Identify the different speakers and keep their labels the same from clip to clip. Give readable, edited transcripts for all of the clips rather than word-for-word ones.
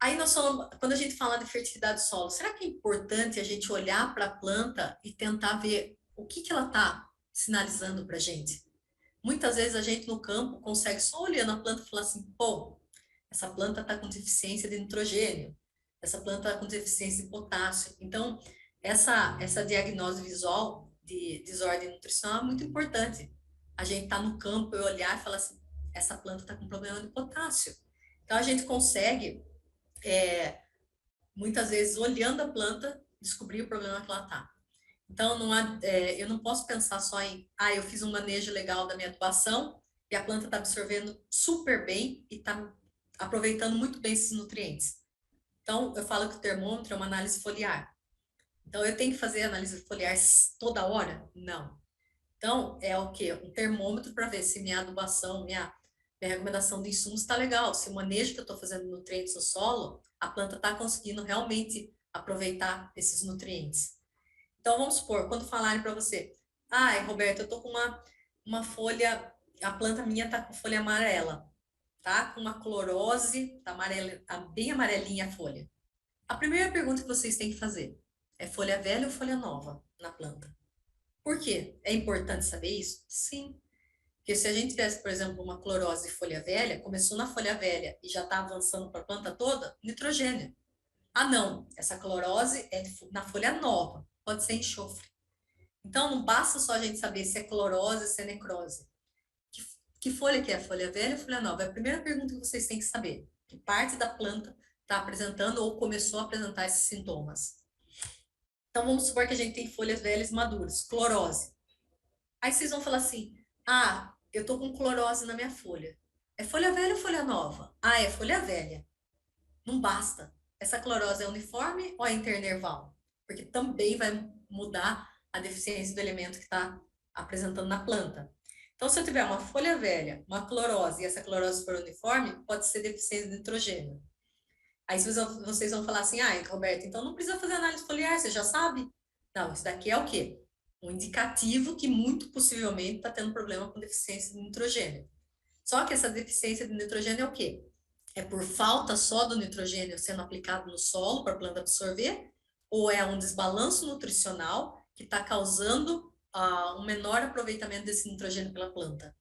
Speaker 1: Aí nós falamos, quando a gente fala de fertilidade do solo, será que é importante a gente olhar para a planta e tentar ver o que ela está sinalizando para a gente? Muitas vezes a gente no campo consegue só olhando a planta e falar assim, pô, essa planta está com deficiência de nitrogênio, essa planta está com deficiência de potássio. Então, essa diagnose visual de desordem nutricional é muito importante. A gente está no campo e olhar e falar assim, essa planta está com problema de potássio. Então, a gente consegue, muitas vezes, olhando a planta, descobrir o problema que ela está. Então, eu não posso pensar só em, eu fiz um manejo legal da minha adubação e a planta está absorvendo super bem e está aproveitando muito bem esses nutrientes. Então, eu falo que o termômetro é uma análise foliar. Então, eu tenho que fazer análise foliar toda hora? Não. Então, é o quê? Um termômetro para ver se minha adubação, minha recomendação de insumos está legal, se o manejo que eu estou fazendo de nutrientes no solo, a planta está conseguindo realmente aproveitar esses nutrientes. Então, vamos supor, quando falarem para você, Roberto, eu tô com uma folha, a planta minha tá com folha amarela, tá? Com uma clorose, tá amarela, tá bem amarelinha a folha. A primeira pergunta que vocês têm que fazer é folha velha ou folha nova na planta? Por quê? É importante saber isso? Sim. Porque se a gente tivesse, por exemplo, uma clorose de folha velha, começou na folha velha e já está avançando para a planta toda, nitrogênio. Ah, não, essa clorose é na folha nova, pode ser enxofre. Então, não basta só a gente saber se é clorose, se é necrose. Que folha que é? Folha velha ou folha nova? É a primeira pergunta que vocês têm que saber. Que parte da planta está apresentando ou começou a apresentar esses sintomas. Então, vamos supor que a gente tem folhas velhas maduras, clorose. Aí vocês vão falar assim, eu tô com clorose na minha folha. É folha velha ou folha nova? É folha velha. Não basta. Essa clorose é uniforme ou é internerval? Porque também vai mudar a deficiência do elemento que está apresentando na planta. Então, se eu tiver uma folha velha, uma clorose, e essa clorose for uniforme, pode ser deficiência de nitrogênio. Aí vocês vão falar assim, Roberto, então não precisa fazer análise foliar, você já sabe? Não, isso daqui é o quê? Um indicativo que muito possivelmente está tendo problema com deficiência de nitrogênio. Só que essa deficiência de nitrogênio é o quê? É por falta só do nitrogênio sendo aplicado no solo para a planta absorver? Ou é um desbalanço nutricional que está causando um menor aproveitamento desse nitrogênio pela planta?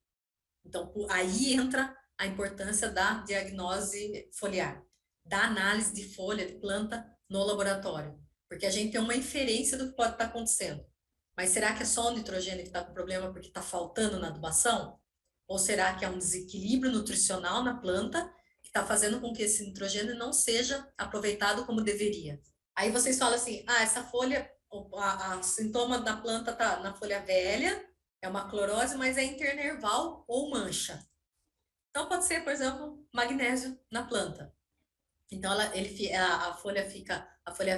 Speaker 1: Então, aí entra a importância da diagnose foliar, da análise de folha de planta no laboratório, porque a gente tem uma inferência do que pode estar acontecendo. Mas será que é só o nitrogênio que está com problema porque está faltando na adubação? Ou será que é um desequilíbrio nutricional na planta que está fazendo com que esse nitrogênio não seja aproveitado como deveria? Aí vocês falam assim, essa folha, a sintoma da planta está na folha velha, é uma clorose, mas é internerval ou mancha. Então pode ser, por exemplo, magnésio na planta. Então a folha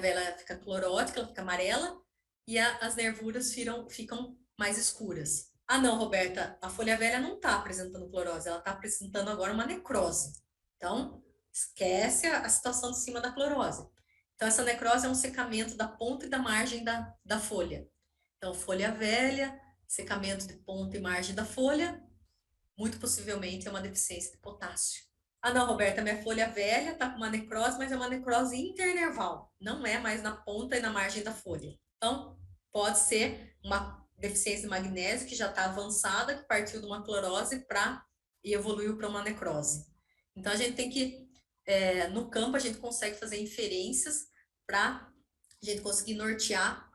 Speaker 1: velha fica clorótica, ela fica amarela e as nervuras ficam mais escuras. Não, Roberta, a folha velha não está apresentando clorose, ela está apresentando agora uma necrose. Então, esquece a situação de cima da clorose. Então, essa necrose é um secamento da ponta e da margem da folha. Então, folha velha, secamento de ponta e margem da folha, muito possivelmente é uma deficiência de potássio. Não, Roberta, minha folha velha está com uma necrose, mas é uma necrose internerval. Não é mais na ponta e na margem da folha. Então, pode ser uma deficiência de magnésio que já está avançada, que partiu de uma clorose e evoluiu para uma necrose. Então, a gente tem que, no campo, a gente consegue fazer inferências para a gente conseguir nortear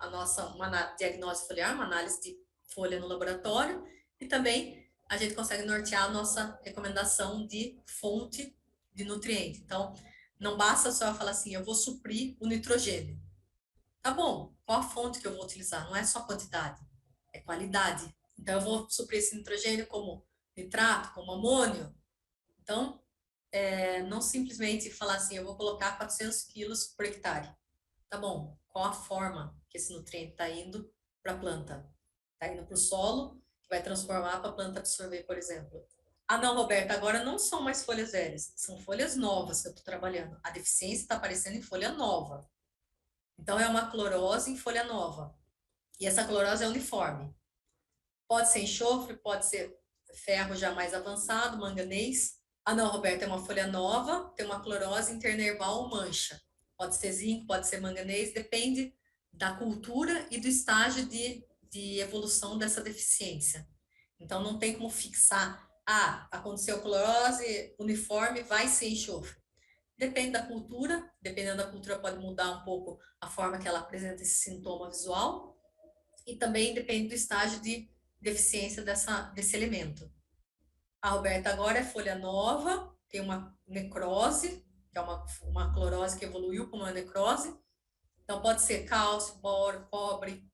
Speaker 1: uma diagnose foliar, uma análise de folha no laboratório, e também a gente consegue nortear a nossa recomendação de fonte de nutriente. Então, não basta só falar assim, eu vou suprir o nitrogênio. Tá bom, qual a fonte que eu vou utilizar? Não é só quantidade, é qualidade. Então, eu vou suprir esse nitrogênio como nitrato, como amônio. Então, não simplesmente falar assim, eu vou colocar 400 quilos por hectare. Tá bom, qual a forma que esse nutriente está indo para a planta? Está indo para o solo, que vai transformar para a planta absorver, por exemplo. Não, Roberta, agora não são mais folhas velhas, são folhas novas que eu estou trabalhando. A deficiência está aparecendo em folha nova. Então, é uma clorose em folha nova. E essa clorose é uniforme. Pode ser enxofre, pode ser ferro já mais avançado, manganês. Ah, não, Roberto, é uma folha nova, tem uma clorose internerval ou mancha. Pode ser zinco, pode ser manganês, depende da cultura e do estágio de evolução dessa deficiência. Então, não tem como fixar, aconteceu clorose uniforme, vai ser enxofre. Depende da cultura, dependendo da cultura pode mudar um pouco a forma que ela apresenta esse sintoma visual e também depende do estágio de deficiência desse elemento. A Roberta agora é folha nova, tem uma necrose, que é uma clorose que evoluiu com uma necrose. Então, pode ser cálcio, boro, cobre.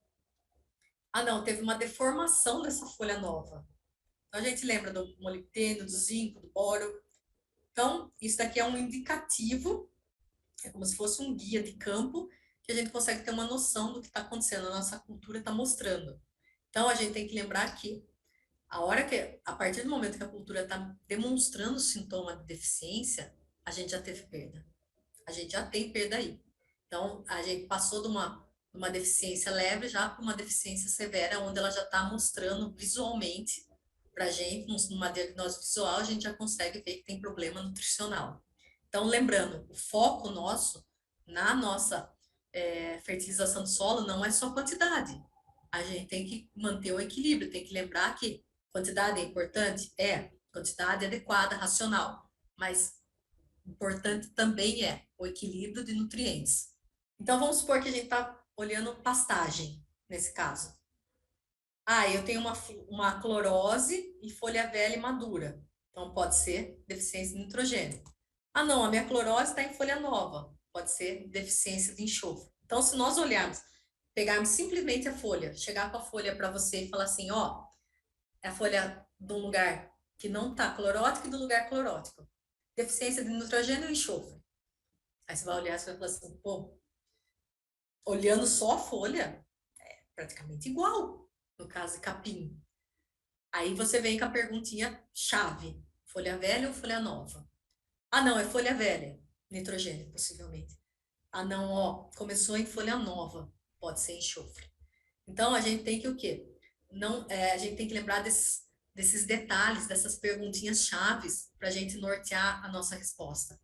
Speaker 1: Ah, não, teve uma deformação dessa folha nova. Então, a gente lembra do molibdênio, do zinco, do boro. Então, isso daqui é um indicativo, é como se fosse um guia de campo, que a gente consegue ter uma noção do que está acontecendo, a nossa cultura está mostrando. Então, a gente tem que lembrar que a partir do momento que a cultura está demonstrando sintoma de deficiência, a gente já teve perda. A gente já tem perda aí. Então, a gente passou de uma deficiência leve já para uma deficiência severa, onde ela já está mostrando visualmente para a gente, numa diagnose visual, a gente já consegue ver que tem problema nutricional. Então, lembrando, o foco nosso na nossa fertilização do solo não é só quantidade. A gente tem que manter o equilíbrio, tem que lembrar que quantidade é importante? É. Quantidade adequada, racional. Mas importante também é o equilíbrio de nutrientes. Então, vamos supor que a gente está olhando pastagem, nesse caso. Eu tenho uma clorose e folha velha e madura. Então, pode ser deficiência de nitrogênio. Ah, não, a minha clorose está em folha nova. Pode ser deficiência de enxofre. Então, se nós olharmos, pegarmos simplesmente a folha, chegar com a folha para você e falar assim, ó, é a folha de um lugar que não está clorótico e do lugar clorótico. Deficiência de nitrogênio e enxofre. Aí você vai olhar e vai falar assim, pô, olhando só a folha, é praticamente igual, no caso de capim. Aí você vem com a perguntinha chave, folha velha ou folha nova? Ah, não, é folha velha, nitrogênio, possivelmente. Ah, não, ó, começou em folha nova, pode ser enxofre. Então, a gente tem que o quê? Não, a gente tem que lembrar desses detalhes, dessas perguntinhas chaves, para a gente nortear a nossa resposta.